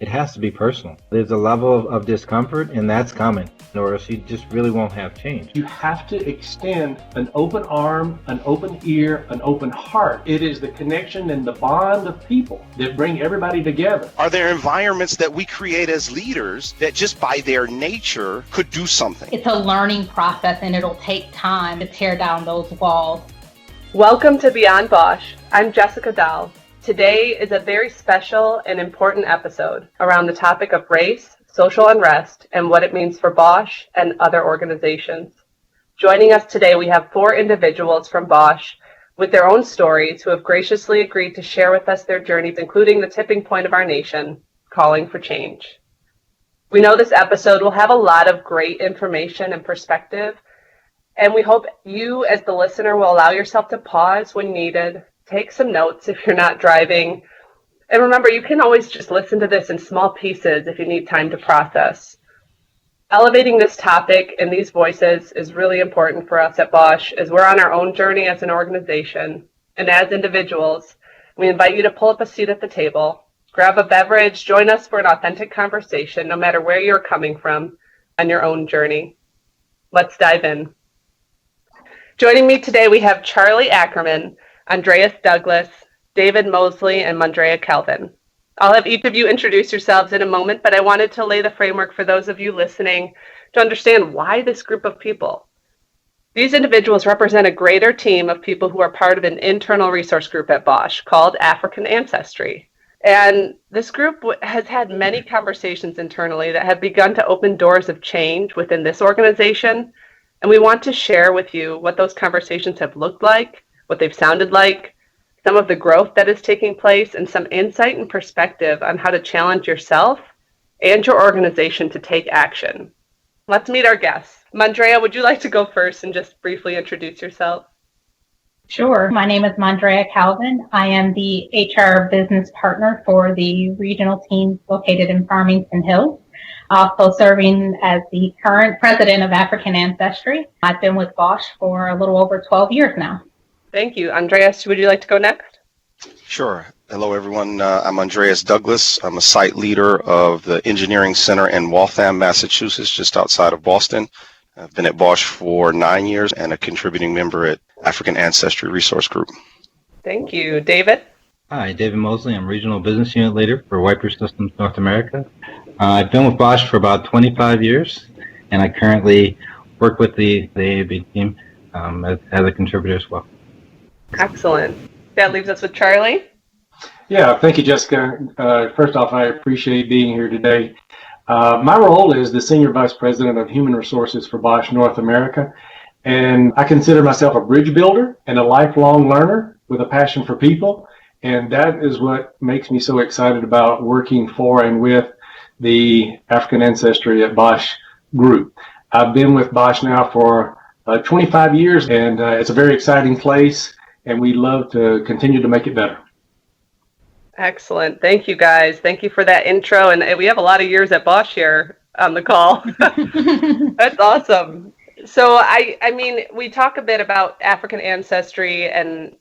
It has to be personal. There's a level of discomfort, and that's common, or else you just really won't have change. You have to extend an open arm, an open ear, an open heart. It is the connection and the bond of people that bring everybody together. Are there environments that we create as leaders that just by their nature could do something? It's a learning process, and it'll take time to tear down those walls. Welcome to Beyond Bosch. I'm Jessica Dahl. Today is a very special and important episode around the topic of race, social unrest, and what it means for Bosch and other organizations. Joining us today, we have 4 individuals from Bosch with their own stories who have graciously agreed to share with us their journeys, including the tipping point of our nation, calling for change. We know this episode will have a lot of great information and perspective, and we hope you as the listener will allow yourself to pause when needed, take some notes if you're not driving. And remember, you can always just listen to this in small pieces if you need time to process. Elevating this topic and these voices is really important for us at Bosch as we're on our own journey as an organization. And as individuals, we invite you to pull up a seat at the table, grab a beverage, join us for an authentic conversation, no matter where you're coming from on your own journey. Let's dive in. Joining me today, we have Charli Ackerman, Andreas Douglas, David Mosely, and Mondraea Calvin. I'll have each of you introduce yourselves in a moment, but I wanted to lay the framework for those of you listening to understand why this group of people. These individuals represent a greater team of people who are part of an internal resource group at Bosch called African Ancestry. And this group has had many conversations internally that have begun to open doors of change within this organization. And we want to share with you what those conversations have looked like, what they've sounded like, some of the growth that is taking place, and some insight and perspective on how to challenge yourself and your organization to take action. Let's meet our guests. Mondraea, would you like to go first and just briefly introduce yourself? Sure. My name is Mondraea Calvin. I am the HR business partner for the regional team located in Farmington Hills, also serving as the current president of African Ancestry. I've been with Bosch for a little over 12 years now. Thank you. Andreas, would you like to go next? Sure. Hello, everyone. I'm Andreas Douglas. I'm a site leader of the Engineering Center in Waltham, Massachusetts, just outside of Boston. I've been at Bosch for 9 years and a contributing member at African Ancestry Resource Group. Thank you. David? Hi, David Mosely. I'm Regional Business Unit Leader for Wiper Systems North America. I've been with Bosch for about 25 years, and I currently work with the AAB team as a contributor as well. Excellent. That leaves us with Charli. Yeah, thank you, Jessica. First off, I appreciate being here today. My role is the Senior Vice President of Human Resources for Bosch North America, and I consider myself a bridge builder and a lifelong learner with a passion for people, and that is what makes me so excited about working for and with the African Ancestry at Bosch group. I've been with Bosch now for 25 years, and it's a very exciting place, and we love to continue to make it better. Excellent. Thank you, guys. Thank you for that intro. And we have a lot of years at Bosch here on the call. That's awesome. So, I mean, we talk a bit about African ancestry, and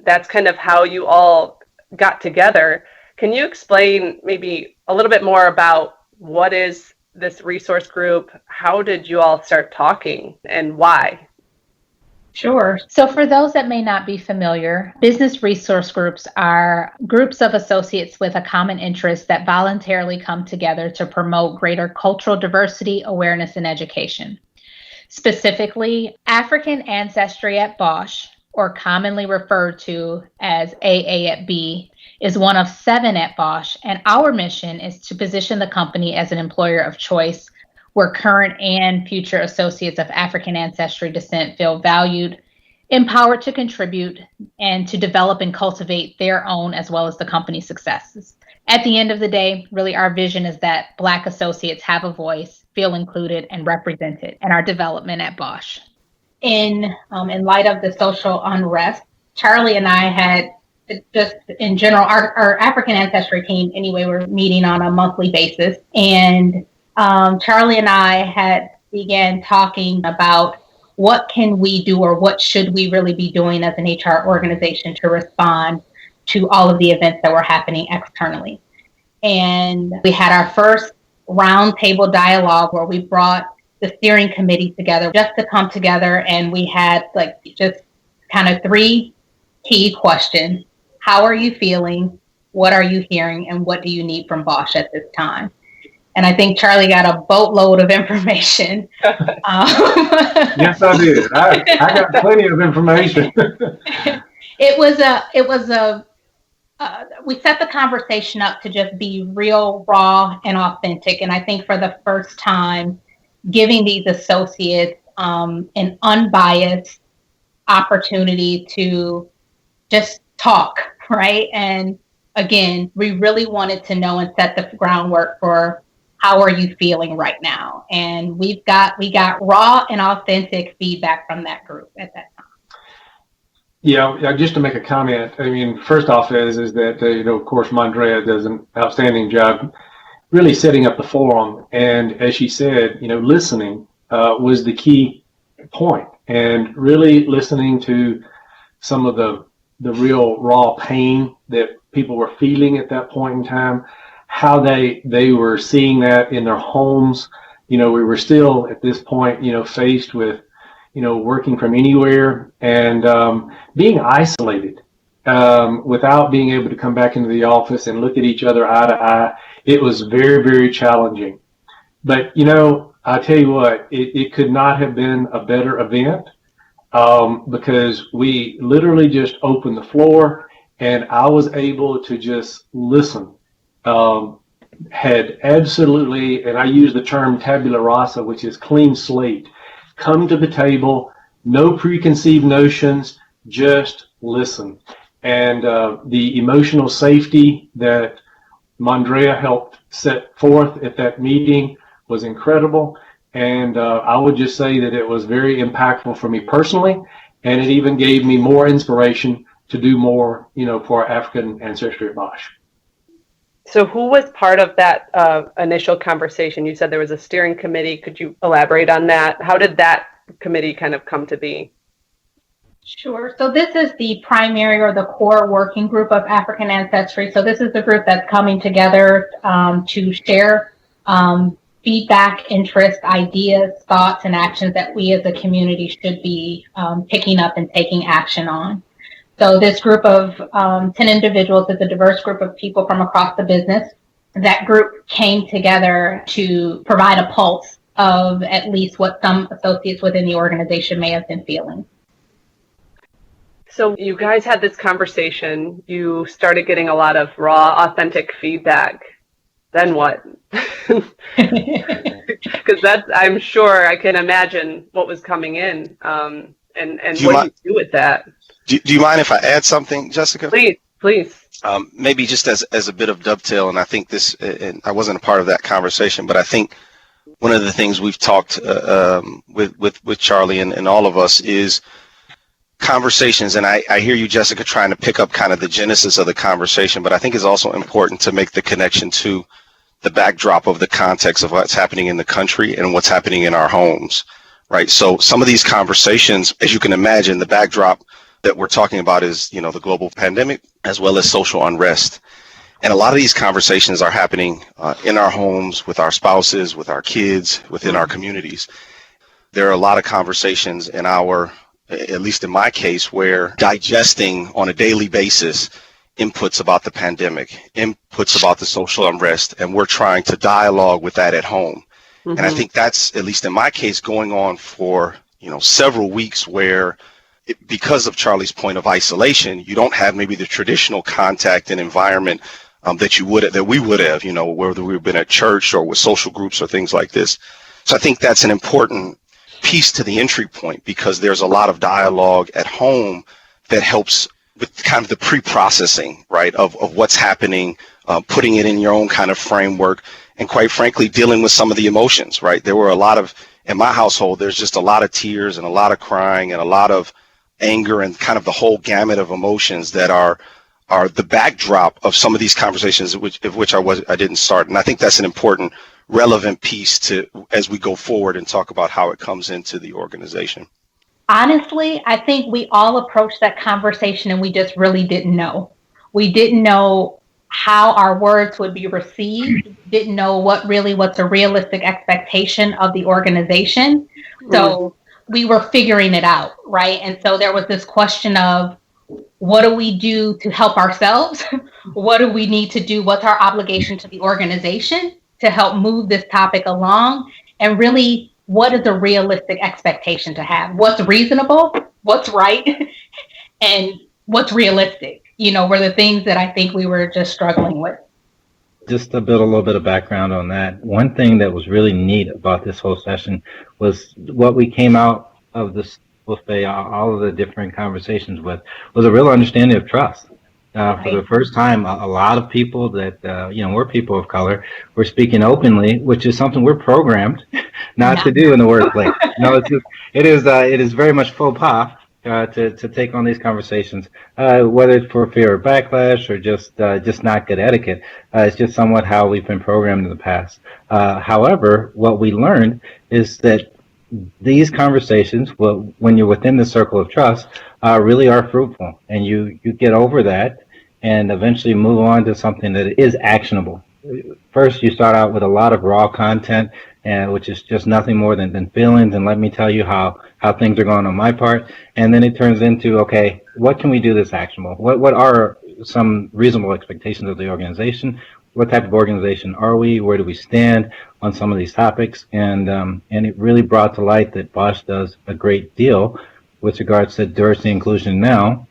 that's kind of how you all got together. Can you explain maybe a little bit more about what is this resource group? How did you all start talking, and why? Sure. So for those that may not be familiar, business resource groups are groups of associates with a common interest that voluntarily come together to promote greater cultural diversity, awareness, and education. Specifically, African Ancestry at Bosch, or commonly referred to as AA at B, is one of 7 at Bosch, and our mission is to position the company as an employer of choice where current and future associates of African ancestry descent feel valued, empowered to contribute, and to develop and cultivate their own as well as the company's successes. At the end of the day, really our vision is that Black associates have a voice, feel included, and represented in our development at Bosch. In light of the social unrest, Charli and I had just in general, our African ancestry team, anyway, we're meeting on a monthly basis. And Charli and I had began talking about what can we do or what should we really be doing as an HR organization to respond to all of the events that were happening externally. And we had our first roundtable dialogue where we brought the steering committee together just to come together. And we had just kind of 3 key questions. How are you feeling? What are you hearing? And what do you need from Bosch at this time? And I think Charli got a boatload of information. Yes, I did. I got plenty of information. We set the conversation up to just be real, raw, and authentic. And I think for the first time, giving these associates an unbiased opportunity to just talk, right? And again, we really wanted to know and set the groundwork for how are you feeling right now? And we got raw and authentic feedback from that group at that time. Yeah, just to make a comment, I mean, first off is that, of course, Mondraea does an outstanding job really setting up the forum. And as she said, listening was the key point, and really listening to some of the real raw pain that people were feeling at that point in time, how they were seeing that in their homes. We were still at this point, faced with working from anywhere and being isolated without being able to come back into the office and look at each other eye to eye. It was very, very challenging. But, I tell you what, it could not have been a better event because we literally just opened the floor and I was able to just listen. Had absolutely, and I use the term tabula rasa, which is clean slate. Come to the table, no preconceived notions, just listen. And the emotional safety that Mondraea helped set forth at that meeting was incredible. And I would just say that it was very impactful for me personally, and it even gave me more inspiration to do more, for African Ancestry at Bosch. So who was part of that initial conversation? You said there was a steering committee. Could you elaborate on that? How did that committee kind of come to be? Sure. So this is the primary or the core working group of African Ancestry. So this is the group that's coming together to share feedback, interest, ideas, thoughts, and actions that we as a community should be picking up and taking action on. So this group of 10 individuals is a diverse group of people from across the business. That group came together to provide a pulse of at least what some associates within the organization may have been feeling. So you guys had this conversation. You started getting a lot of raw, authentic feedback. Then what? Because I'm sure I can imagine what was coming in. And what do you do with that? Do you mind if I add something, Jessica? Please. Maybe just as a bit of dovetail, and I think this, and I wasn't a part of that conversation, but I think one of the things we've talked with Charli and all of us is conversations, and I hear you, Jessica, trying to pick up kind of the genesis of the conversation, but I think it's also important to make the connection to the backdrop of the context of what's happening in the country and what's happening in our homes, right? So some of these conversations, as you can imagine, the backdrop that we're talking about is, the global pandemic as well as social unrest. And a lot of these conversations are happening in our homes, with our spouses, with our kids, within our communities. There are a lot of conversations in at least in my case, where digesting on a daily basis inputs about the pandemic, inputs about the social unrest, and we're trying to dialogue with that at home. Mm-hmm. And I think that's, at least in my case, going on for, several weeks where because of Charli's point of isolation, you don't have maybe the traditional contact and environment that we would have, whether we've been at church or with social groups or things like this. So I think that's an important piece to the entry point, because there's a lot of dialogue at home that helps with kind of the pre-processing, right, of what's happening, putting it in your own kind of framework, and quite frankly, dealing with some of the emotions, right? There were a lot of, in my household, there's just a lot of tears and a lot of crying and a lot of anger and kind of the whole gamut of emotions that are the backdrop of some of these conversations of which I didn't start. And I think that's an important, relevant piece to as we go forward and talk about how it comes into the organization. Honestly, I think we all approached that conversation and we just really didn't know. We didn't know how our words would be received. Didn't know what's a realistic expectation of the organization. So we were figuring it out, right? And so there was this question of, what do we do to help ourselves? What do we need to do? What's our obligation to the organization to help move this topic along? And really, what is a realistic expectation to have? What's reasonable? What's right? And what's realistic? Were the things that I think we were just struggling with. Just to build a little bit of background on that, one thing that was really neat about this whole session was what we came out of this, we'll say, all of the different conversations with, was a real understanding of trust. For the first time, a lot of people that, we're people of color, we're speaking openly, which is something we're programmed not to do in the workplace. It is very much faux pas to take on these conversations, whether it's for fear of backlash or just not good etiquette. It's just somewhat how we've been programmed in the past. However, what we learned is that these conversations, when you're within the circle of trust, really are fruitful, and you get over that and eventually move on to something that is actionable. First, you start out with a lot of raw content, which is just nothing more than feelings, and let me tell you how things are going on my part. And then it turns into, okay, what can we do that's actionable? What are some reasonable expectations of the organization? What type of organization are we? Where do we stand on some of these topics? And it really brought to light that Bosch does a great deal with regards to diversity and inclusion now.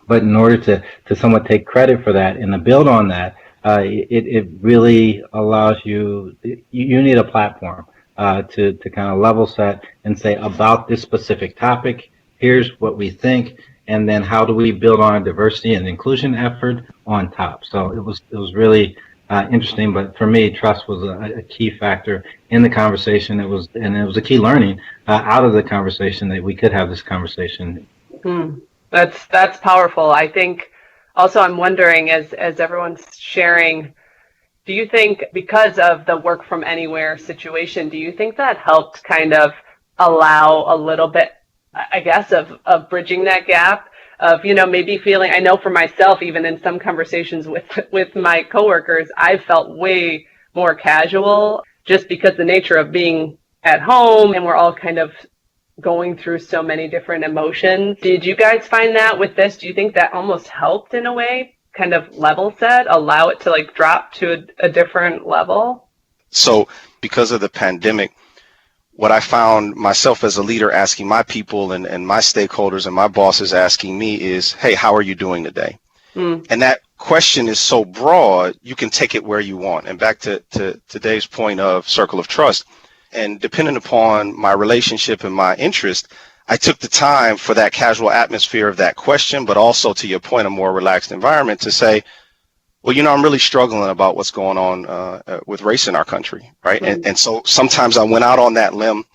But in order to somewhat take credit for that and to build on that, it really allows you need a platform to kind of level set and say, about this specific topic, here's what we think, and then how do we build on a diversity and inclusion effort on top. So it was really interesting, but for me, trust was a key factor in the conversation. It was a key learning out of the conversation that we could have this conversation. That's powerful. I think also I'm wondering, as everyone's sharing, do you think because of the work from anywhere situation, do you think that helped kind of allow a little bit, I guess, of bridging that gap of, maybe feeling, I know for myself, even in some conversations with my coworkers, I felt way more casual just because the nature of being at home and we're all kind of going through so many different emotions. Did you guys find that with this? Do you think that almost helped in a way, kind of level set, allow it to drop to a different level? So because of the pandemic, what I found myself as a leader asking my people and my stakeholders and my bosses asking me is, hey, how are you doing today? And that question is so broad, you can take it where you want. And back to today's point of circle of trust, and depending upon my relationship and my interest, I took the time for that casual atmosphere of that question, but also, to your point, a more relaxed environment to say, well, I'm really struggling about what's going on with race in our country, right? And so sometimes I went out on that limb,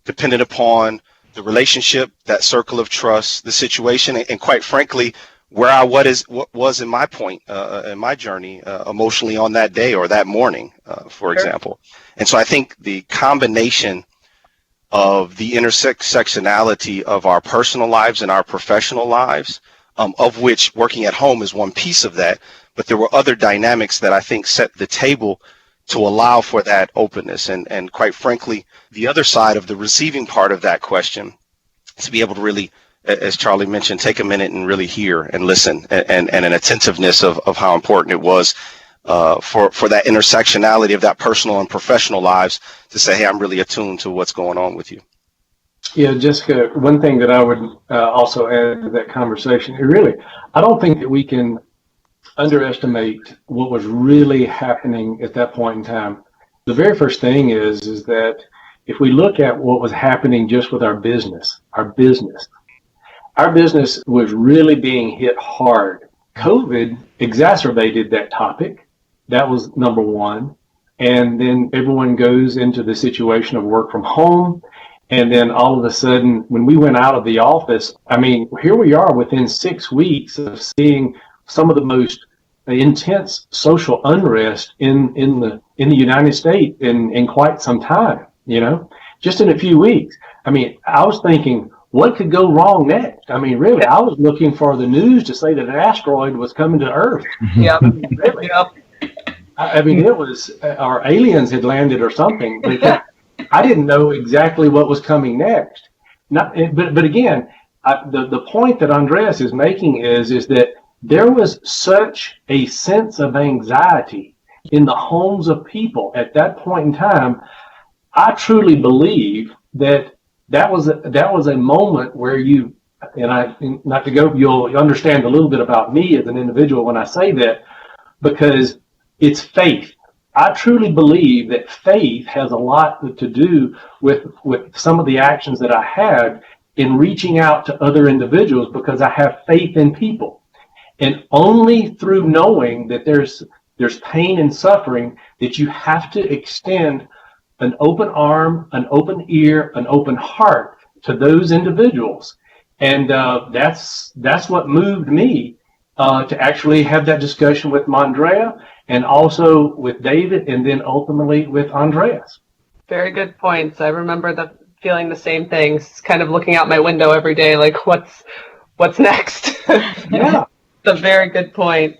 depending upon the relationship, that circle of trust, the situation, and quite frankly, where I was in my point in my journey emotionally on that day or that morning, for example. And so I think the combination of the intersectionality of our personal lives and our professional lives, of which working at home is one piece of that, but there were other dynamics that I think set the table to allow for that openness. And quite frankly, the other side of the receiving part of that question, to be able to really, as Charli mentioned, take a minute and really hear and listen, and an attentiveness of how important it was for that intersectionality of that personal and professional lives to say, hey, I'm really attuned to what's going on with you. Yeah, Jessica, one thing that I would also add to that conversation, I don't think that we can underestimate what was really happening at that point in time. The very first thing is that if we look at what was happening just with our business was really being hit hard. COVID exacerbated that topic. That was number one. And then everyone goes into the situation of work from home. And then all of a sudden, when we went out of the office, here we are within 6 weeks of seeing some of the most intense social unrest in the United States in quite some time, just in a few weeks. I was thinking, what could go wrong next? I mean, really, I was looking for the news to say that an asteroid was coming to Earth. Yep. Really? Yep. I mean, it was, or aliens had landed or something. But I didn't know exactly what was coming next. But again, the point that Andreas is making is that there was such a sense of anxiety in the homes of people at that point in time. I truly believe that was a moment where you, and not to go, you'll understand a little bit about me as an individual when I say that, because it's faith. I truly believe that faith has a lot to do with some of the actions that I had in reaching out to other individuals, because I have faith in people. And only through knowing that there's pain and suffering that you have to extend an open arm, an open ear, an open heart to those individuals. And that's what moved me to actually have that discussion with Mondraea, and also with David, and then ultimately with Andreas. Very good points. I remember feeling the same things, kind of looking out my window every day, like what's next? Yeah. It's a very good point.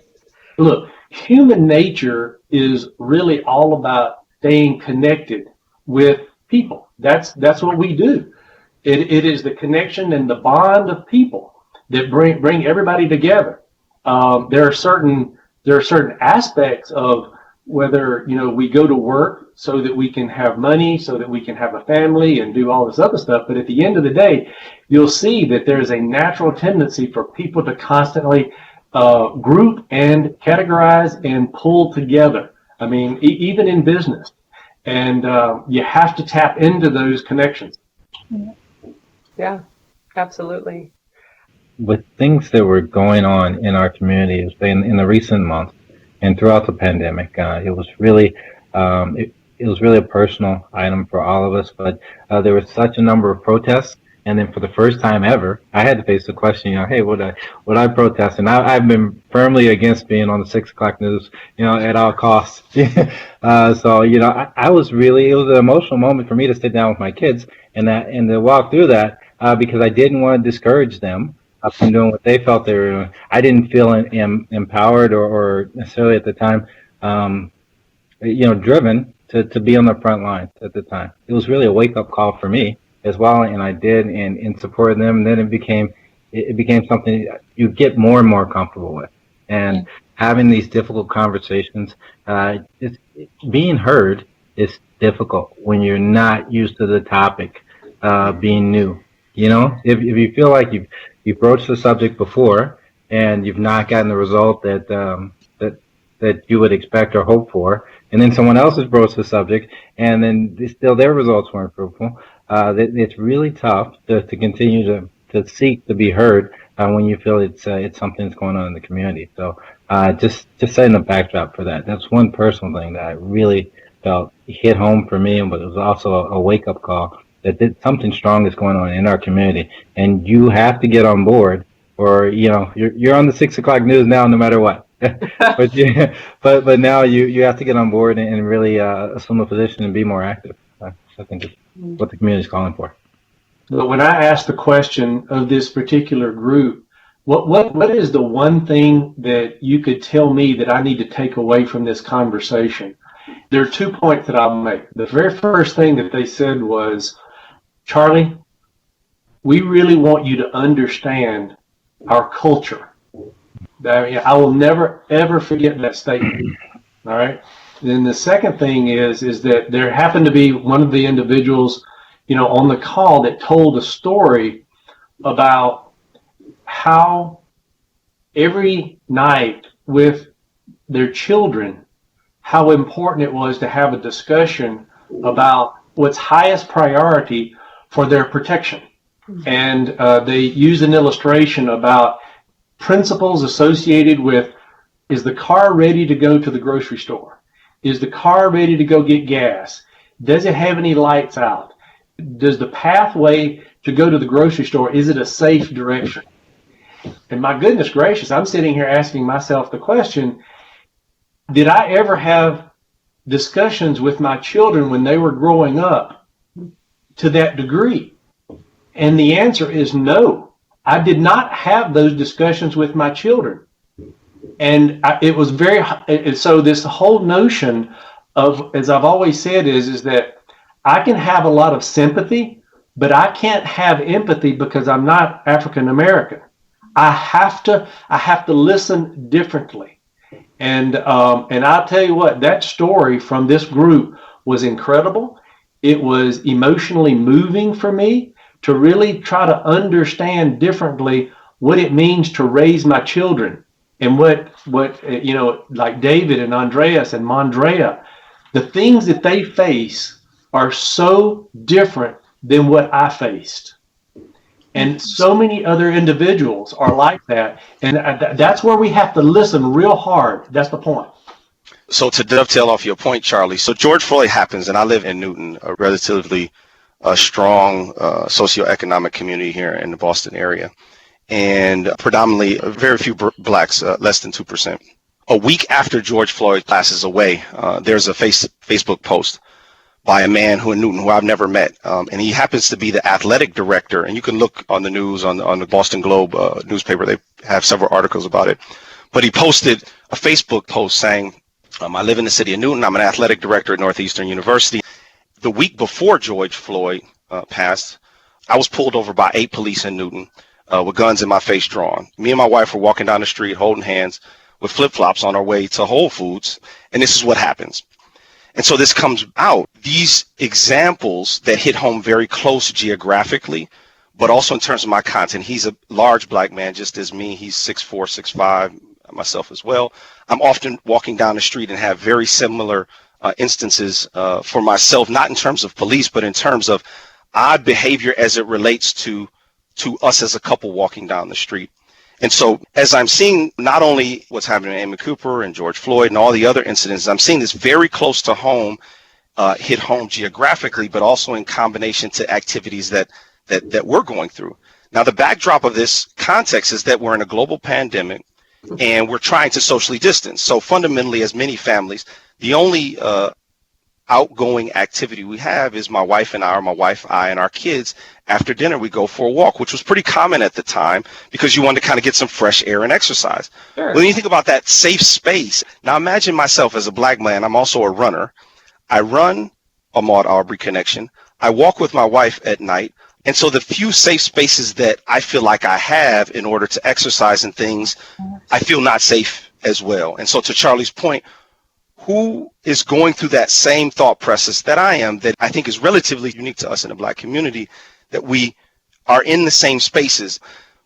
Look, human nature is really all about staying connected with people. That's what we do. It is the connection and the bond of people that bring everybody together. There are certain aspects of whether, we go to work so that we can have money, so that we can have a family and do all this other stuff. But at the end of the day, you'll see that there's a natural tendency for people to constantly group and categorize and pull together. I mean, even in business. And you have to tap into those connections. Yeah, absolutely. With things that were going on in our community in the recent months and throughout the pandemic, it was really it was really a personal item for all of us. But there was such a number of protests, and then for the first time ever, I had to face the question, hey, would I protest? And I've been firmly against being on the 6 o'clock news, at all costs. So I was really, it was an emotional moment for me to sit down with my kids and to walk through that because I didn't want to discourage them from doing what they felt they were doing. I didn't feel empowered or necessarily at the time, driven to be on the front lines at the time. It was really a wake up call for me as well, and I did in support of them. And then it became something you get more and more comfortable with, and having these difficult conversations. Being heard is difficult when you're not used to the topic being new. If you feel like you've broached the subject before and you've not gotten the result that you would expect or hope for, and then someone else has broached the subject and then still their results weren't fruitful, it's really tough to continue to seek to be heard when you feel it's something that's going on in the community. So just setting a backdrop for that. That's one personal thing that I really felt hit home for me, but it was also a wake up call that something strong is going on in our community, and you have to get on board, or you're on the 6 o'clock news now, no matter what. but now you have to get on board and really assume a position and be more active. I think it's what the community is calling for. But when I asked the question of this particular group, what is the one thing that you could tell me that I need to take away from this conversation? There are 2 points that I'll make. The very first thing that they said was, Charli, we really want you to understand our culture. I will never, ever forget that statement. All right. Then the second thing is that there happened to be one of the individuals, on the call that told a story about how every night with their children, how important it was to have a discussion about what's highest priority for their protection. And they use an illustration about principles associated with, is the car ready to go to the grocery store? Is the car ready to go get gas? Does it have any lights out? Does the pathway to go to the grocery store, is it a safe direction? And my goodness gracious, I'm sitting here asking myself the question, did I ever have discussions with my children when they were growing up to that degree? And the answer is no. I did not have those discussions with my children. And it was so this whole notion of, as I've always said, is that I can have a lot of sympathy, but I can't have empathy because I'm not African American. I have to listen differently. And I'll tell you what, that story from this group was incredible. It was emotionally moving for me to really try to understand differently what it means to raise my children, and what like David and Andreas and Mondraea, the things that they face are so different than what I faced. And so many other individuals are like that. And that's where we have to listen real hard. That's the point. So to dovetail off your point, Charlie, so George Floyd happens, and I live in Newton, a relatively strong socioeconomic community here in the Boston area, and predominantly very few blacks, less than 2%. A week after George Floyd passes away, there's a Facebook post by a man in Newton who I've never met, and he happens to be the athletic director. And you can look on the news on the Boston Globe newspaper; they have several articles about it. But he posted a Facebook post saying, "I live in the city of Newton. I'm an athletic director at Northeastern University. The week before George Floyd passed, I was pulled over by 8 police in Newton with guns in my face drawn. Me and my wife were walking down the street holding hands with flip-flops on our way to Whole Foods, and this is what happens." And so this comes out, these examples that hit home very close geographically, but also in terms of my content. He's a large black man, just as me. He's 6'4", 6'5", myself as well. I'm often walking down the street and have very similar instances for myself, not in terms of police, but in terms of odd behavior as it relates to us as a couple walking down the street. And so as I'm seeing not only what's happening to Amy Cooper and George Floyd and all the other incidents, I'm seeing this very close to home, hit home geographically, but also in combination to activities that we're going through. Now, the backdrop of this context is that we're in a global pandemic and we're trying to socially distance. So fundamentally, as many families, the only outgoing activity we have is my wife, I, and our kids. After dinner, we go for a walk, which was pretty common at the time because you wanted to kind of get some fresh air and exercise. Sure. When you think about that safe space, now imagine myself as a black man. I'm also a runner. I run Ahmaud Arbery Connection. I walk with my wife at night. And so the few safe spaces that I feel like I have in order to exercise and things, I feel not safe as well. And so to Charlie's point, who is going through that same thought process that I am, that I think is relatively unique to us in the black community, that we are in the same spaces,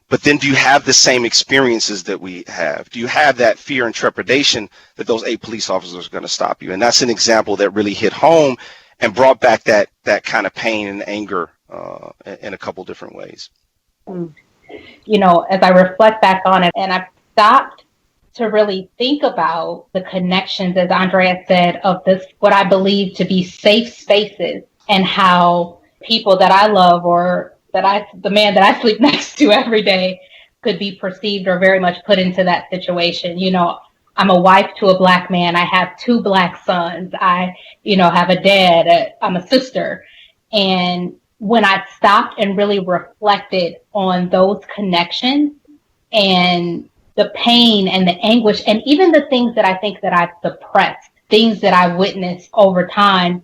but then do you have the same experiences that we have? Do you have that fear and trepidation that those 8 police officers are going to stop you? And that's an example that really hit home and brought back that kind of pain and anger in a couple different ways. You know, as I reflect back on it, and I've stopped to really think about the connections, as Andrea said, of this, what I believe to be safe spaces, and how people that I love, or the man that I sleep next to every day, could be perceived or very much put into that situation. You know, I'm a wife to a black man. I have 2 black sons. I, have a dad. I'm a sister. And when I stopped and really reflected on those connections and the pain and the anguish, and even the things that I think that I've suppressed, things that I witnessed over time,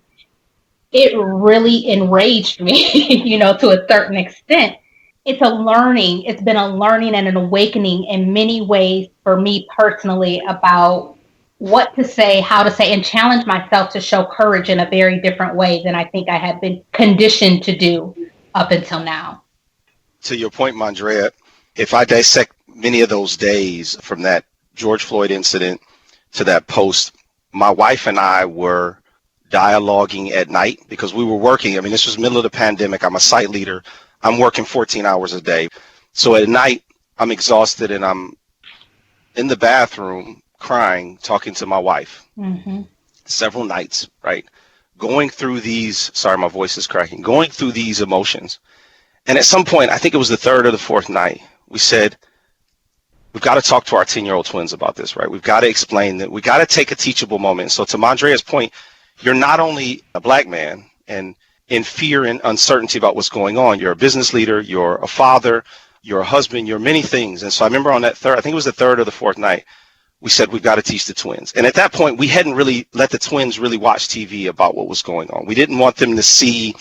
it really enraged me, to a certain extent. It's been a learning and an awakening in many ways for me personally about what to say, how to say, and challenge myself to show courage in a very different way than I think I had been conditioned to do up until now. To your point, Mondraea, if I dissect many of those days from that George Floyd incident to that post, my wife and I were dialoguing at night because we were working. I mean, this was middle of the pandemic. I'm a site leader. I'm working 14 hours a day. So at night, I'm exhausted and I'm in the bathroom crying, talking to my wife. Mm-hmm. Several nights, right? Going through these, sorry, my voice is cracking, going through these emotions. And at some point, I think it was the 3rd or the 4th night, we said, we've got to talk to our 10-year-old twins about this, right? We've got to explain that. We got to take a teachable moment. So to Mondrea's point, you're not only a black man, and in fear and uncertainty about what's going on. You're a business leader, you're a father, you're a husband, you're many things. And so I remember on that I think it was the third or the fourth night, we said, we've got to teach the twins. And at that point, we hadn't really let the twins really watch TV about what was going on. We didn't want them to see,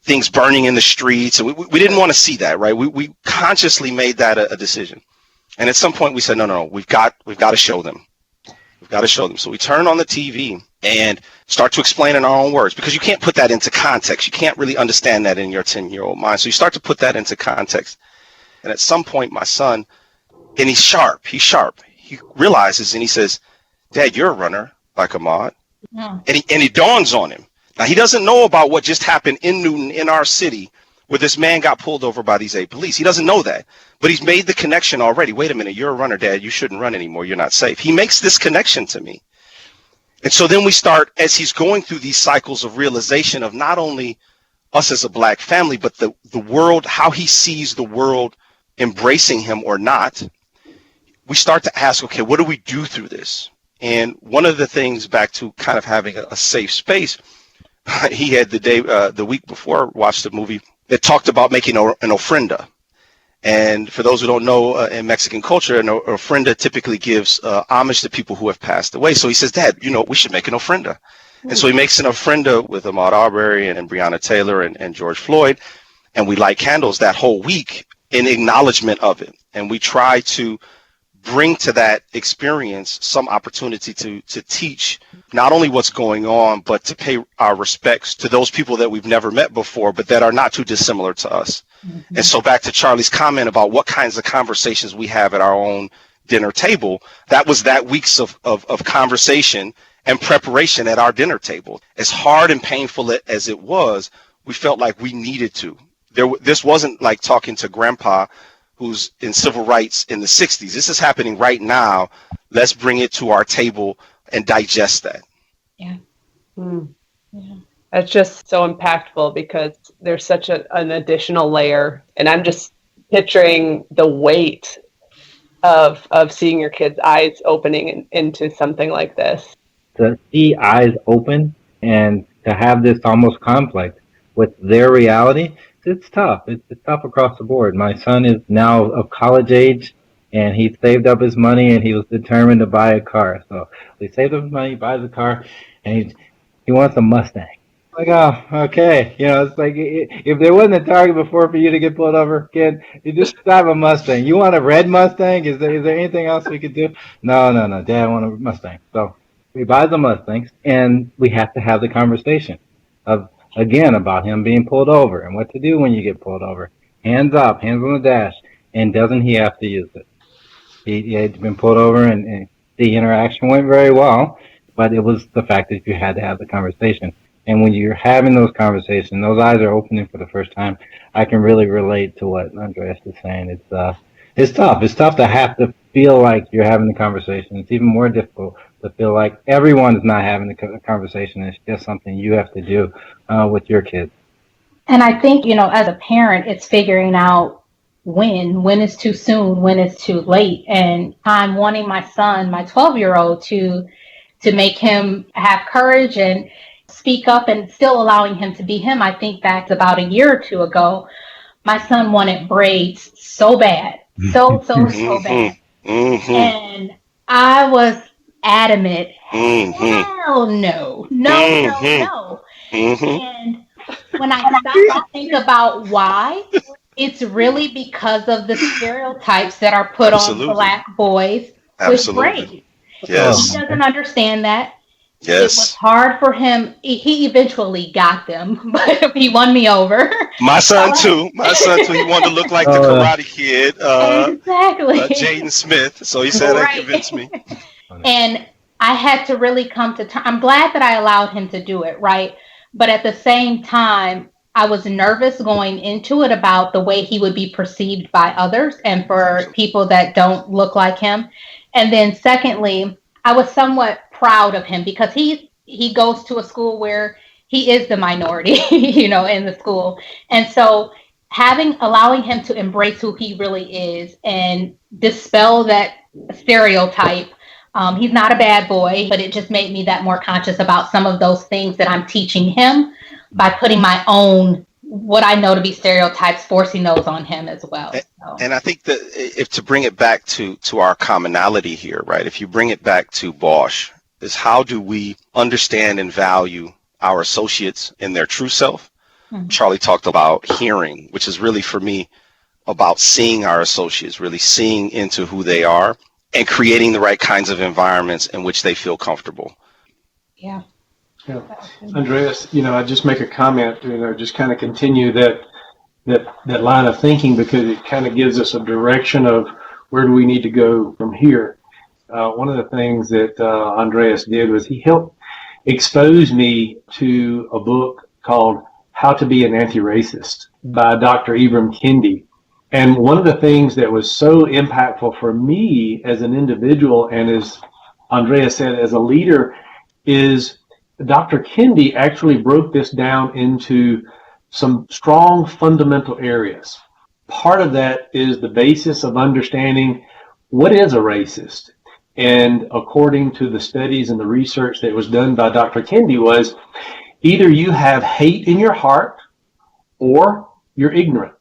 things burning in the streets. And we didn't want to see that, right? We consciously made that a decision. And at some point we said, no, we've got to show them. We've got to show them. So we turn on the TV and start to explain in our own words, because you can't put that into context. You can't really understand that in your 10-year-old mind. So you start to put that into context. And at some point, my son, and he's sharp. He realizes and he says, Dad, you're a runner like Ahmaud. Yeah. And it dawns on him. Now, he doesn't know about what just happened in Newton, in our city, where this man got pulled over by these 8 police. He doesn't know that, but he's made the connection already. Wait a minute, you're a runner, Dad. You shouldn't run anymore. You're not safe. He makes this connection to me. And so then we start, as he's going through these cycles of realization of not only us as a Black family, but the world, how he sees the world embracing him or not, we start to ask, okay, what do we do through this? And one of the things, back to kind of having a safe space, he had the week before watched a movie that talked about making an ofrenda. And for those who don't know, in Mexican culture, an ofrenda typically gives homage to people who have passed away. So he says, Dad, we should make an ofrenda. And so he makes an ofrenda with Ahmaud Arbery and Breonna Taylor and George Floyd. And we light candles that whole week in acknowledgement of it. And we try to bring to that experience some opportunity to teach not only what's going on, but to pay our respects to those people that we've never met before, but that are not too dissimilar to us. Mm-hmm. And so back to Charli's comment about what kinds of conversations we have at our own dinner table, that was that weeks of conversation and preparation at our dinner table. As hard and painful as it was, we felt like we needed to. This wasn't like talking to grandpa who's in civil rights in the 60s. This is happening right now. Let's bring it to our table and digest that. Yeah. Mm. Yeah. That's just so impactful, because there's such an additional layer. And I'm just picturing the weight of seeing your kids' eyes opening into something like this. To see eyes open and to have this almost conflict with their reality, it's tough. It's tough across the board. My son is now of college age, and he saved up his money, and he was determined to buy a car. So he saved up his money, buys a car, and he wants a Mustang. Like, oh, okay. It's like, if there wasn't a target before for you to get pulled over, kid, you just drive a Mustang. You want a red Mustang? Is there anything else we could do? No, Dad, I want a Mustang. So we buy the Mustangs, and we have to have the conversation of, again, about him being pulled over and what to do when you get pulled over. Hands up, hands on the dash. And doesn't he have to use it? He had been pulled over, and the interaction went very well, but it was the fact that you had to have the conversation. And when you're having those conversations, those eyes are opening for the first time. I can really relate to what Andreas is saying. It's tough. It's tough to have to feel like you're having the conversation. It's even more difficult to feel like everyone is not having the conversation. It's just something you have to do with your kids. And I think, as a parent, it's figuring out when is too soon, when is too late. And I'm wanting my son, my 12-year-old, to make him have courage and speak up, and still allowing him to be him. I think back about a year or two ago, my son wanted braids so bad, so bad. Mm-hmm. And I was adamant, hell no. Mm-hmm. And when I stopped to think about why, it's really because of the stereotypes that are put on Black boys with braids. Yes. He doesn't understand that. Yes. It was hard for him. He eventually got them, but he won me over. My son too. He wanted to look like the Karate Kid. Exactly. Jaden Smith. So he said that convinced me. And I had to really come to terms. I'm glad that I allowed him to do it, right? But at the same time, I was nervous going into it about the way he would be perceived by others and for people that don't look like him. And then secondly, I was somewhat proud of him, because he goes to a school where he is the minority, in the school. And so allowing him to embrace who he really is and dispel that stereotype. He's not a bad boy, but it just made me that more conscious about some of those things that I'm teaching him by putting my own, what I know to be stereotypes, forcing those on him as well. So. And I think that if to bring it back to our commonality here, right? If you bring it back to Bosch, is how do we understand and value our associates in their true self? Mm-hmm. Charli talked about hearing, which is really for me about seeing our associates, really seeing into who they are and creating the right kinds of environments in which they feel comfortable. Yeah. Yeah. Andreas, I just make a comment, just kind of continue that line of thinking, because it kind of gives us a direction of where do we need to go from here. One of the things that Andreas did was he helped expose me to a book called How to Be an Anti-Racist by Dr. Ibram Kendi. And one of the things that was so impactful for me as an individual, and as Andrea said, as a leader, is Dr. Kendi actually broke this down into some strong fundamental areas. Part of that is the basis of understanding what is a racist. And according to the studies and the research that was done by Dr. Kendi, was either you have hate in your heart or you're ignorant.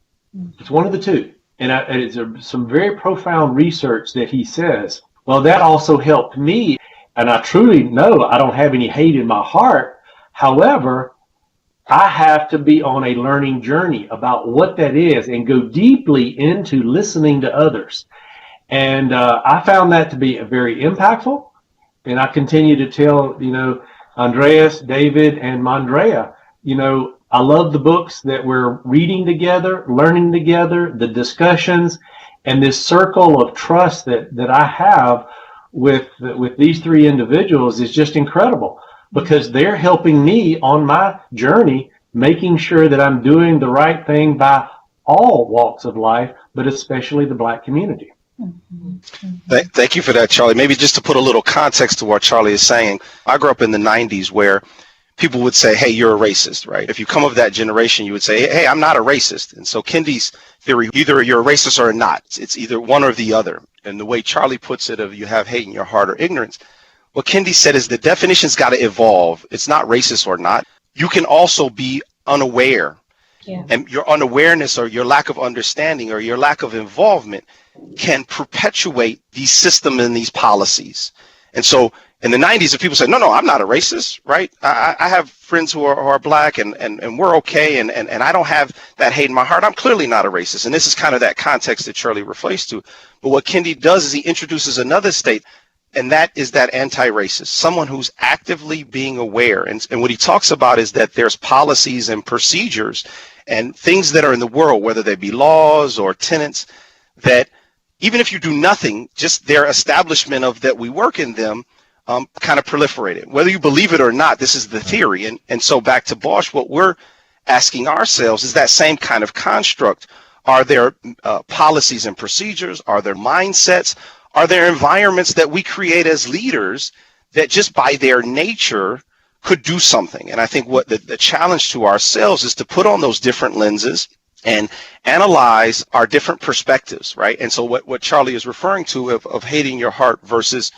It's one of the two. And it's some very profound research that he says. Well, that also helped me. And I truly know I don't have any hate in my heart. However, I have to be on a learning journey about what that is and go deeply into listening to others. And I found that to be very impactful. And I continue to tell, Andreas, David, and Mondraea, I love the books that we're reading together, learning together, the discussions, and this circle of trust that I have with these three individuals is just incredible, because they're helping me on my journey, making sure that I'm doing the right thing by all walks of life, but especially the Black community. Thank you for that, Charli. Maybe just to put a little context to what Charli is saying, I grew up in the 90s where people would say, hey, you're a racist, right? If you come of that generation, you would say, hey, I'm not a racist. And so Kendi's theory, either you're a racist or not. It's either one or the other. And the way Charli puts it, of you have hate in your heart or ignorance, what Kendi said is the definition's got to evolve. It's not racist or not. You can also be unaware. Yeah. And your unawareness or your lack of understanding or your lack of involvement can perpetuate these systems and these policies. And so in the 90s, if people say, no, I'm not a racist, right? I have friends who are Black and we're okay, and I don't have that hate in my heart. I'm clearly not a racist. And this is kind of that context that Charli refers to. But what Kendi does is he introduces another state, and that is that anti-racist, someone who's actively being aware. And what he talks about is that there's policies and procedures and things that are in the world, whether they be laws or tenets, that even if you do nothing, just their establishment of that we work in them kind of proliferated. Whether you believe it or not, this is the theory. And so back to Bosch, what we're asking ourselves is that same kind of construct. Are there policies and procedures? Are there mindsets? Are there environments that we create as leaders that just by their nature could do something? And I think what the challenge to ourselves is to put on those different lenses and analyze our different perspectives, right? And so what Charli is referring to of hating your heart versus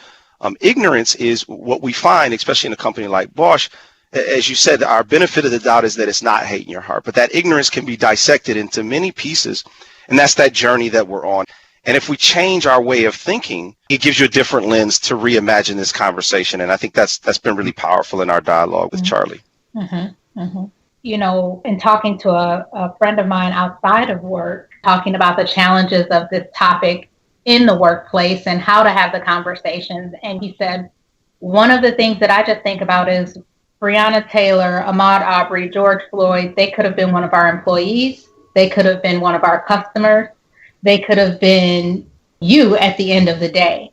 ignorance is what we find, especially in a company like Bosch. As you said, our benefit of the doubt is that it's not hate in your heart, but that ignorance can be dissected into many pieces, and that's that journey that we're on. And if we change our way of thinking, it gives you a different lens to reimagine this conversation, and I think that's been really powerful in our dialogue with Charli. Mm-hmm. Mm-hmm. In talking to a friend of mine outside of work, talking about the challenges of this topic in the workplace and how to have the conversations. And he said, one of the things that I just think about is Breonna Taylor, Ahmaud Arbery, George Floyd, they could have been one of our employees. They could have been one of our customers. They could have been you at the end of the day.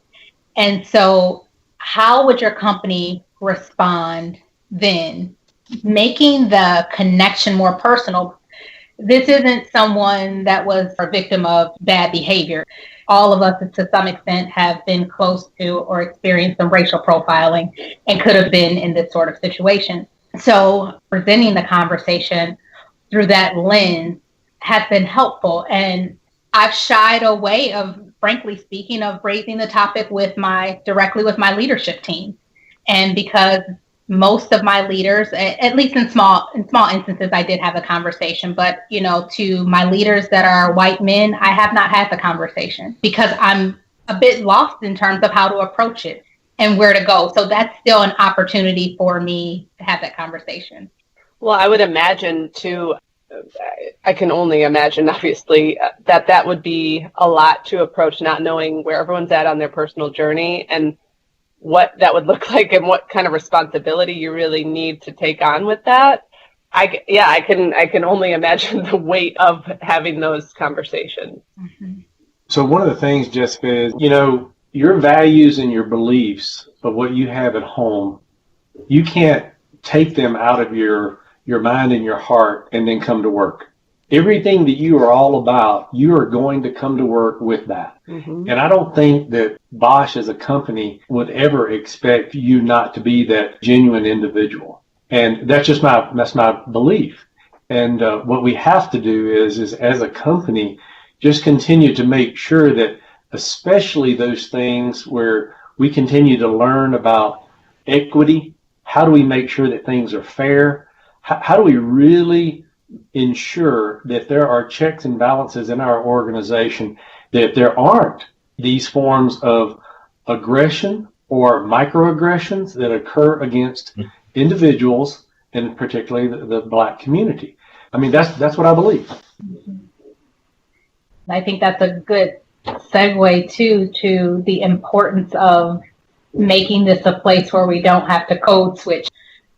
And so how would your company respond then? Making the connection more personal. This isn't someone that was a victim of bad behavior. All of us, to some extent, have been close to or experienced some racial profiling and could have been in this sort of situation. So presenting the conversation through that lens has been helpful. And I've shied away of, frankly speaking, of raising the topic directly with my leadership team. And because most of my leaders, at least in small instances, I did have a conversation, but to my leaders that are white men, I have not had the conversation because I'm a bit lost in terms of how to approach it and where to go. So that's still an opportunity for me to have that conversation. Well, I would imagine too, I can only imagine, obviously, that would be a lot to approach, not knowing where everyone's at on their personal journey and what that would look like and what kind of responsibility you really need to take on with that. I can only imagine the weight of having those conversations. Mm-hmm. So one of the things, Jessica, is, your values and your beliefs of what you have at home, you can't take them out of your mind and your heart and then come to work. Everything that you are all about, you are going to come to work with that. Mm-hmm. And I don't think that Bosch as a company would ever expect you not to be that genuine individual. And that's my belief. And what we have to do is as a company, just continue to make sure that, especially those things where we continue to learn about equity, how do we make sure that things are fair? How do we really ensure that there are checks and balances in our organization, that there aren't these forms of aggression or microaggressions that occur against individuals, and particularly the Black community? I mean, that's what I believe. I think that's a good segue to the importance of making this a place where we don't have to code switch,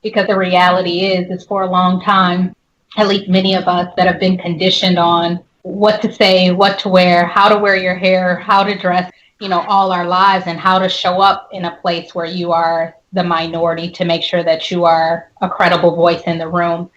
because the reality is for a long time, at least many of us that have been conditioned on what to say, what to wear, how to wear your hair, how to dress, all our lives, and how to show up in a place where you are the minority to make sure that you are a credible voice in the room.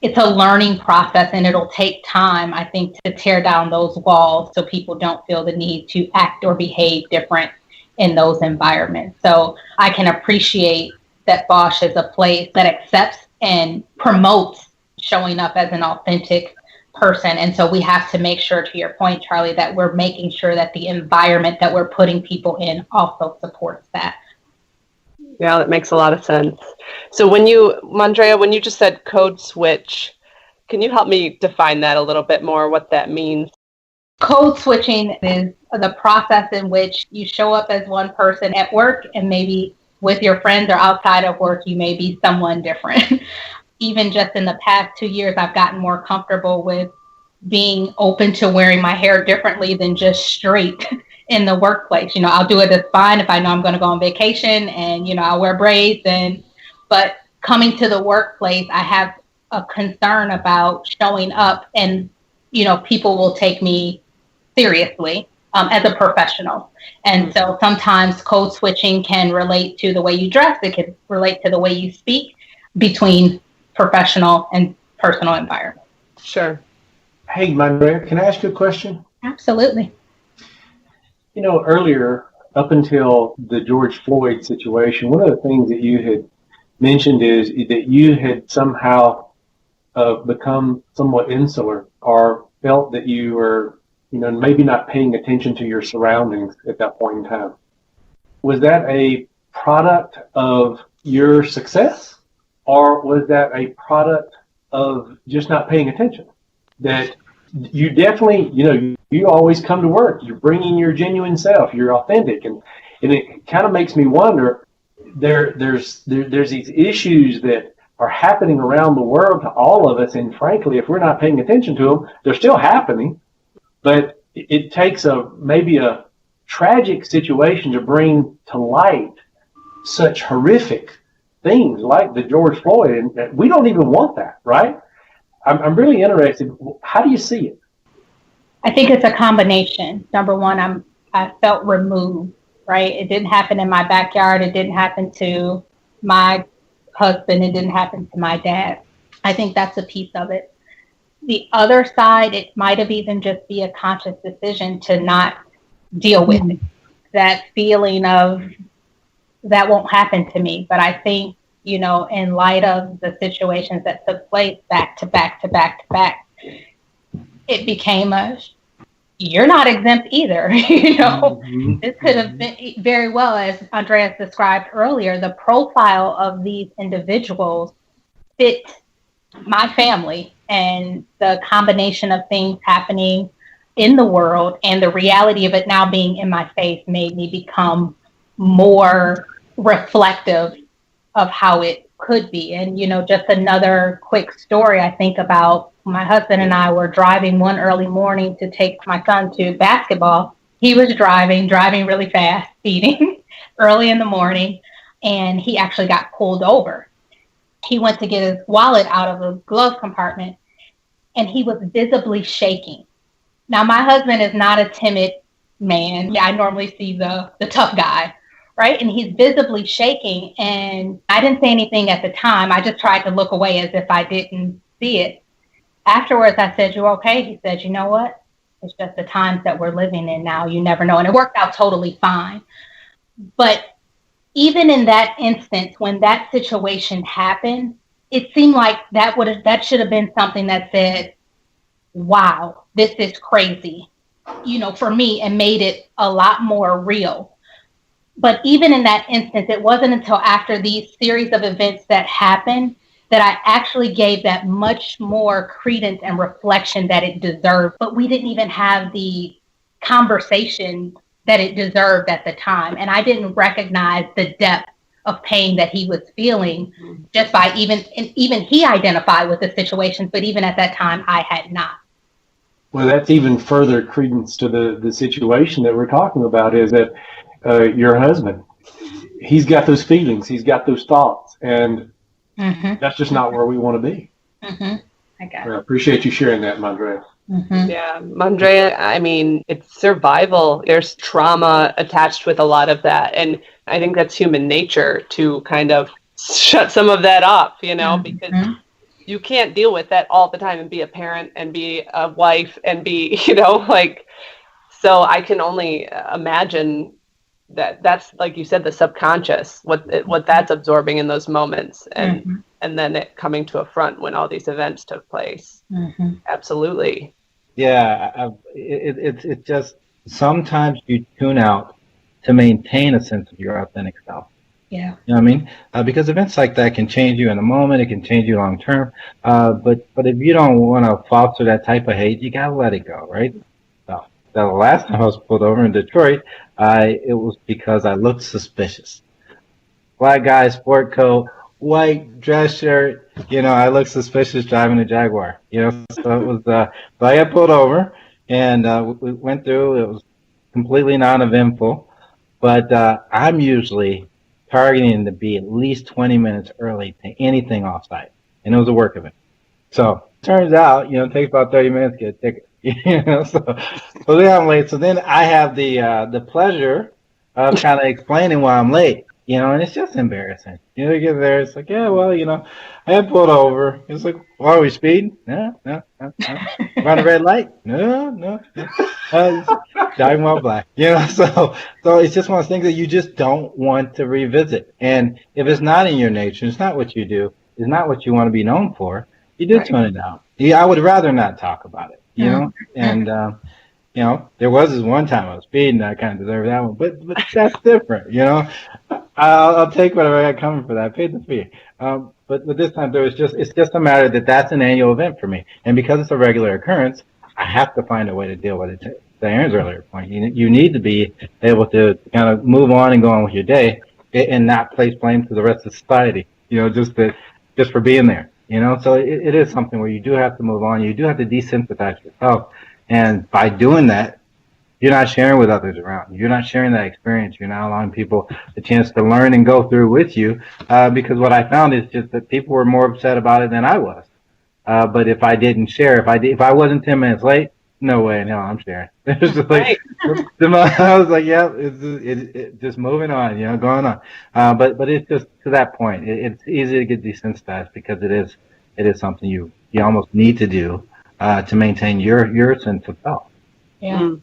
It's a learning process, and it'll take time, I think, to tear down those walls so people don't feel the need to act or behave different in those environments. So I can appreciate that Bosch is a place that accepts and promotes showing up as an authentic person. And so we have to make sure, to your point, Charli, that we're making sure that the environment that we're putting people in also supports that. Yeah, that makes a lot of sense. So Mondraea, when you just said code switch, can you help me define that a little bit more, what that means? Code switching is the process in which you show up as one person at work, and maybe with your friends or outside of work, you may be someone different. Even just in the past 2 years, I've gotten more comfortable with being open to wearing my hair differently than just straight in the workplace. I'll do it as fine if I know I'm going to go on vacation, and, I'll wear braids. But coming to the workplace, I have a concern about showing up, and, people will take me seriously as a professional. And so sometimes code switching can relate to the way you dress. It can relate to the way you speak between professional and personal environment. Sure. Hey, Mondraea, can I ask you a question? Absolutely. Earlier, up until the George Floyd situation, one of the things that you had mentioned is that you had somehow become somewhat insular, or felt that you were, maybe not paying attention to your surroundings at that point in time. Was that a product of your success, or was that a product of just not paying attention? That you definitely, you always come to work, you're bringing your genuine self, you're authentic, and it kind of makes me wonder, there's these issues that are happening around the world to all of us, and frankly, if we're not paying attention to them, they're still happening, but it takes maybe a tragic situation to bring to light such horrific things like the George Floyd, and we don't even want that, right? I'm really interested. How do you see it? I think it's a combination. Number one, I felt removed, right? It didn't happen in my backyard. It didn't happen to my husband. It didn't happen to my dad. I think that's a piece of it. The other side, it might have even just be a conscious decision to not deal with it. That feeling of that won't happen to me. But I think, in light of the situations that took place back to back to back to back, it became you're not exempt either. Mhm. This could have been very well, as Andreas described earlier, the profile of these individuals fit my family, and the combination of things happening in the world and the reality of it now being in my face made me become more reflective of how it could be. And, just another quick story, I think about my husband and I were driving one early morning to take my son to basketball. He was driving really fast, speeding early in the morning, and he actually got pulled over. He went to get his wallet out of the glove compartment, and he was visibly shaking. Now, my husband is not a timid man. I normally see the tough guy, right? And he's visibly shaking, and I didn't say anything at the time. I just tried to look away as if I didn't see it. Afterwards, I said, "You okay?" He said, "You know what? It's just the times that we're living in now. You never know." And it worked out totally fine. But even in that instance, when that situation happened, it seemed like that should have been something that said, "Wow, this is crazy," for me, and made it a lot more real. But even in that instance, it wasn't until after these series of events that happened that I actually gave that much more credence and reflection that it deserved. But we didn't even have the conversation that it deserved at the time. And I didn't recognize the depth of pain that he was feeling just by even he identified with the situations, but even at that time, I had not. Well, that's even further credence to the situation that we're talking about, is that your husband, he's got those feelings, he's got those thoughts, and that's just not where we want to be. I got it. I appreciate you sharing that, Mondraea. Yeah, Mondraea, I mean, it's survival. There's trauma attached with a lot of that. And I think that's human nature to kind of shut some of that off, because you can't deal with that all the time and be a parent and be a wife and be, so I can only imagine that's, like you said, the subconscious, what that's absorbing in those moments, and then it coming to a front when all these events took place. Absolutely. Yeah, it's just sometimes you tune out to maintain a sense of your authentic self. Yeah. You know what I mean? Because events like that can change you in a moment. It can change you long term. But if you don't want to foster that type of hate, you gotta let it go, right? So the last time I was pulled over in Detroit, it was because I looked suspicious. Black guy, sport coat, white dress shirt. I looked suspicious driving a Jaguar. So it was. So I got pulled over, and we went through. It was completely non-eventful, but I'm usually targeting to be at least 20 minutes early to anything off-site, and it was a work event. So turns out, it takes about 30 minutes to get a ticket. So then I'm late. So then I have the pleasure of kind of explaining why I'm late. And it's just embarrassing. You get there, it's like, yeah, well, I had pulled over. It's like, why are we speeding? No. Run a red light? No. Driving while black. So it's just one of those things that you just don't want to revisit. And if it's not in your nature, it's not what you do, it's not what you want to be known for, you do tune it out. I would rather not talk about it, and there was this one time I was speeding, I kind of deserved that one, but that's different, I'll take whatever I got coming for that. I paid the fee. But this time it's just a matter that that's an annual event for me. And because it's a regular occurrence, I have to find a way to deal with it. To Aaron's earlier point, you need to be able to kind of move on and go on with your day and not place blame to the rest of society, just for being there, So it is something where you do have to move on. You do have to desensitize yourself. And by doing that, you're not sharing with others around you. You're not sharing that experience. You're not allowing people the chance to learn and go through with you. Because what I found is just that people were more upset about it than I was. But if I didn't share, if I wasn't 10 minutes late, no way in hell I'm sharing. It was just like, I was like, yeah, it's just moving on, going on. But it's just to that point. It's easy to get desensitized because it is something you almost need to do to maintain your sense of self. Yeah.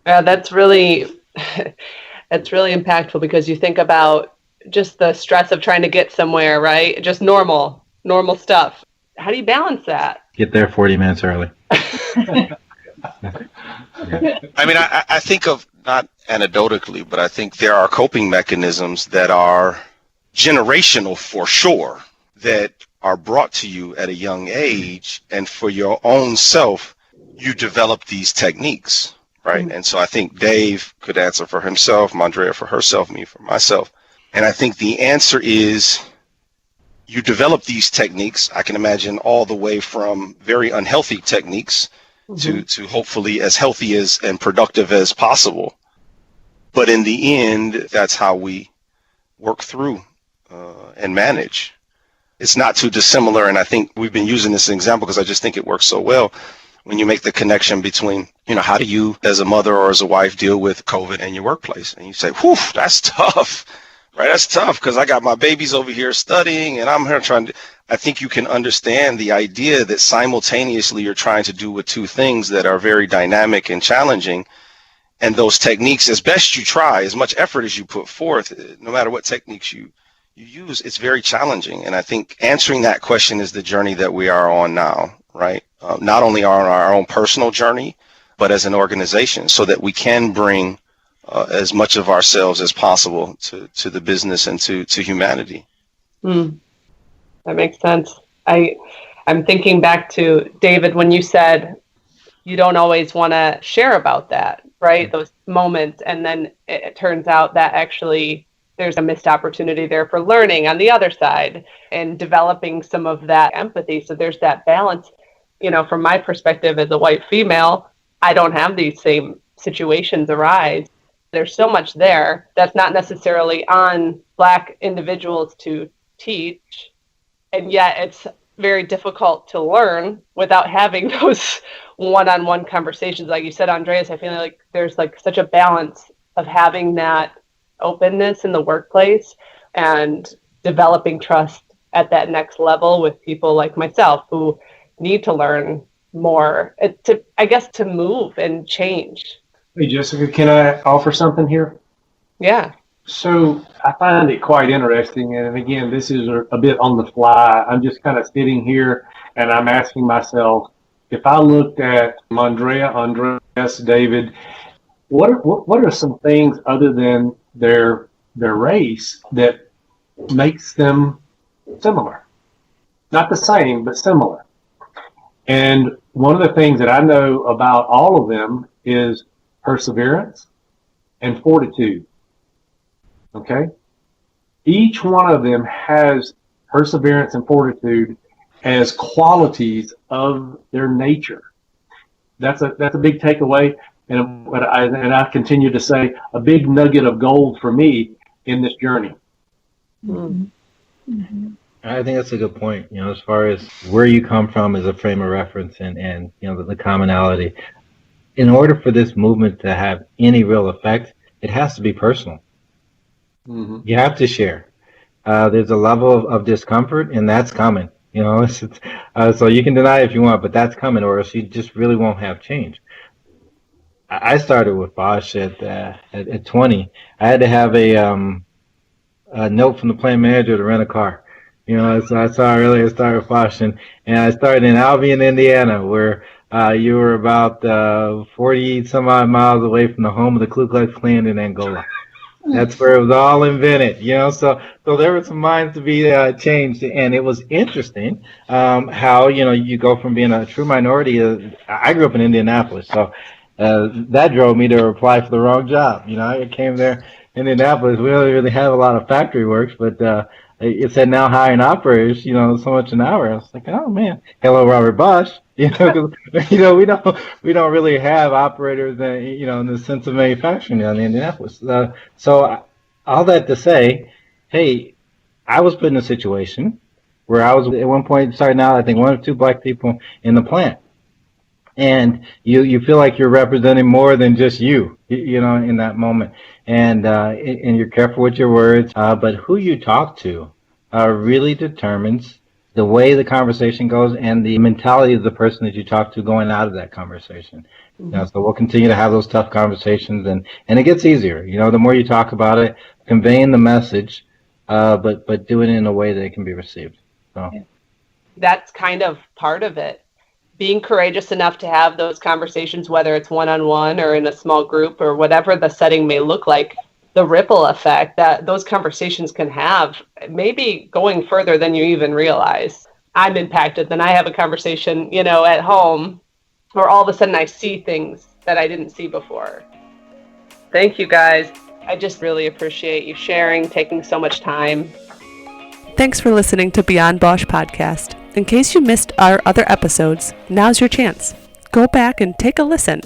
Yeah, that's really impactful, because you think about just the stress of trying to get somewhere, right? Just normal normal stuff. How do you balance that? Get there 40 minutes early. I mean, I think of, not anecdotally, but I think there are coping mechanisms that are generational for sure, that are brought to you at a young age, and for your own self, you develop these techniques, right? Mhm. And so I think Dave could answer for himself, Mondraea for herself, me for myself. And I think the answer is you develop these techniques. I can imagine all the way from very unhealthy techniques to hopefully as healthy as and productive as possible. But in the end, that's how we work through and manage. It's not too dissimilar, and I think we've been using this example because I just think it works so well. When you make the connection between, how do you as a mother or as a wife deal with COVID in your workplace? And you say, whew, that's tough, right? That's tough because I got my babies over here studying and I'm here trying to, I think you can understand the idea that simultaneously you're trying to do with two things that are very dynamic and challenging. And those techniques, as best you try, as much effort as you put forth, no matter what techniques you use, it's very challenging. And I think answering that question is the journey that we are on now, right? Not only on our own personal journey, but as an organization, so that we can bring as much of ourselves as possible to the business and to humanity. That makes sense. I'm thinking back to David, when you said you don't always want to share about that, right? Those moments. And then it turns out that actually there's a missed opportunity there for learning on the other side and developing some of that empathy. So there's that balance. From my perspective as a white female, I don't have these same situations arise. There's so much there that's not necessarily on Black individuals to teach. And yet it's very difficult to learn without having those one-on-one conversations. Like you said, Andreas, I feel like there's such a balance of having that openness in the workplace and developing trust at that next level with people like myself who need to learn more to move and change. Hey, Jessica, can I offer something here? Yeah. So I find it quite interesting. And again, this is a bit on the fly. I'm just kind of sitting here and I'm asking myself, if I looked at Mondraea, Andreas, David, what are some things other than their race that makes them similar? Not the same, but similar. And one of the things that I know about all of them is perseverance and fortitude. Okay? Each one of them has perseverance and fortitude as qualities of their nature. That's a big takeaway. And I continue to say a big nugget of gold for me in this journey. Mm-hmm. I think that's a good point. As far as where you come from as a frame of reference and the commonality. In order for this movement to have any real effect, it has to be personal. Mm-hmm. You have to share. There's a level of discomfort, and that's coming. So you can deny it if you want, but that's coming, or else you just really won't have change. I started with Bosch at 20. I had to have a note from the plant manager to rent a car. So I saw earlier I started with Bosch, and I started in Albion, Indiana, where you were about 40 some odd miles away from the home of the Ku Klux Klan in Angola. That's where it was all invented, So there were some minds to be changed, and it was interesting how you go from being a true minority. I grew up in Indianapolis, so that drove me to apply for the wrong job. I came there in Indianapolis. We don't really have a lot of factory works, but it said now hiring operators, so much an hour. I was like, oh man, hello Robert Bosch. We don't really have operators that, in the sense of manufacturing down in Indianapolis. So all that to say, hey, I was put in a situation where I was at one point starting out, I think 1 or 2 Black people in the plant. And you feel like you're representing more than just you in that moment. And you're careful with your words, but who you talk to really determines the way the conversation goes and the mentality of the person that you talk to going out of that conversation. Mm-hmm. So we'll continue to have those tough conversations, and it gets easier. The more you talk about it, conveying the message, but doing it in a way that it can be received. So that's kind of part of it. being courageous enough to have those conversations, whether it's one-on-one or in a small group or whatever the setting may look like, the ripple effect that those conversations can have, maybe going further than you even realize. I'm impacted, then I have a conversation, at home, or all of a sudden I see things that I didn't see before. Thank you, guys. I just really appreciate you sharing, taking so much time. Thanks for listening to Beyond Bosch Podcast. In case you missed our other episodes, now's your chance. Go back and take a listen.